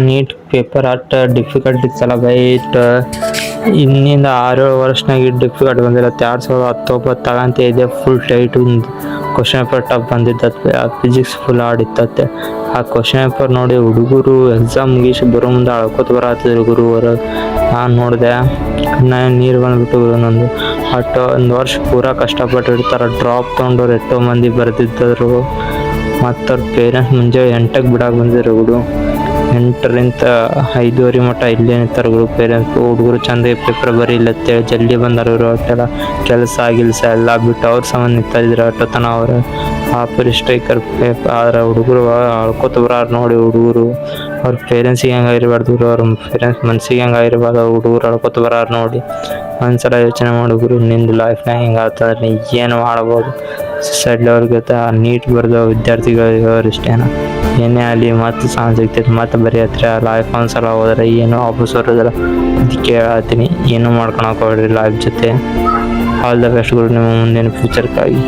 Neat paper at difficult ಇತ್ತಲ್ಲ ಬೈಟ್ ಇನ್ನಿಂದ 6-7 ವರ್ಷನಾಗ ಡಿಫಿಕಲ್ಟ್ ಬಂದಿಲ್ಲ. 2019 ತಗಂತ ಇದೆ full tight question paper tough ಬಂದಿದ್ದತ್ತೆ. ಫಿಸಿಕ್ಸ್ ಫುಲ್ ಹಾರ್ಡ್ ಇತ್ತತ್ತೆ. ಆ ಕ್ವಶನ್ ಪೇಪರ್ ನೋಡಿ ಹುಡುಗರು ಎಕ್ಸಾಮ್ ಮುಗಿಸಿ ಬರೋ ಮುಂದೆ ಅಳ್ಕೋತ ಬರತ್ತಿದ್ರು ಗುರುವರು. ನಾನು ನೋಡಿದೆ ನೀರು ಬಂದ್ಬಿಟ್ಟು ನಂದು ಒಂದು ವರ್ಷ ಪೂರಾ ಕಷ್ಟಪಟ್ಟು ಇರ್ತಾರೆ. ಡ್ರಾಪ್ ತೊಗೊಂಡವ್ರು ಎಷ್ಟೋ ಮಂದಿ ಬರೆದಿದ್ದರು. ಮತ್ತು ಅವ್ರ ಪೇರೆಂಟ್ಸ್ ಮುಂಜಾನೆ 8ಕ್ಕೆ ಬಿಡಕ್ಕೆ ಬಂದಿದ್ರು ಹುಡುಗರು. 8ರಿಂದ 5:30 ಮಟ್ಟ ಇಲ್ಲೇ ನಿಂತಾರ ಪೇರೆಂಟ್ಸ್. ಹುಡುಗರು ಚಂದ ಪೇಪರ್ ಬರೀಲತ್ತೇಳಿ ಜಲ್ದಿ ಬಂದರು. ಇವರು ಒಟ್ಟೆಲ್ಲ ಕೆಲಸ ಗಿಲ್ಸ ಎಲ್ಲ ಬಿಟ್ಟು ಅವ್ರ ಸಂಬಂಧ ನಿಂತಿದ್ರು ಅಟ್ಟತನ ಅವ್ರು. ಆ ಸ್ಟ್ರೈಕರ್ ಪೇಪರ್ ಆದ್ರೆ ಹುಡುಗರು ಅಳ್ಕೋತ ಬರಾರ ನೋಡಿ ಹುಡುಗರು. ಅವ್ರ ಪೇರೆಂಟ್ಸಿಗೆ ಹೆಂಗಾಗಿರ್ಬಾರ್ದು, ಅವ್ರ ಪೇರೆಂಟ್ಸ್ ಮನ್ಸಿಗೆ ಹೆಂಗಾಗಿರ್ಬಾರ್ದು. ಹುಡುಗರು ಅಳ್ಕೋತ ಬರಾರ ನೋಡಿ ಒಂದ್ಸಲ ಯೋಚನೆ ಮಾಡಿದ್ರು. ನಿಂದು ಲೈಫ್ನಾಗ ಹಿಂಗಾಗ್ತದೆ, ನೀ ಏನು ಮಾಡ್ಬೋದು. ಸೊಸೈಟಿ ಲೆವೆಲ್ಗೆ ನೀಟ್ ಬರೆದ ವಿದ್ಯಾರ್ಥಿಗಳಿಗೆ ಇಷ್ಟೇನ ಏನೇ ಆಗಲಿ ಮತ್ತೆ ಸಾಂಗ್ ಸಿಗ್ತೈತೆ ಮತ್ತೆ ಬರೀ ಹತ್ರ ಲೈಫ್ ಒಂದ್ಸಲ ಹೋದ್ರೆ ಏನು ವಾಪಸ್ ಬರೋದಿಲ್ಲ. ಅದಕ್ಕೆ ಹೇಳ್ತೀನಿ, ಏನು ಮಾಡ್ಕೊಳಕ್ ಹೋಗ್ರಿ ಲೈಫ್ ಜೊತೆ. ಆಲ್ ದ ಬೆಸ್ಟ್ ಗುರು ನಿಮ್ಮ ಮುಂದಿನ ಫ್ಯೂಚರ್ಗಾಗಿ.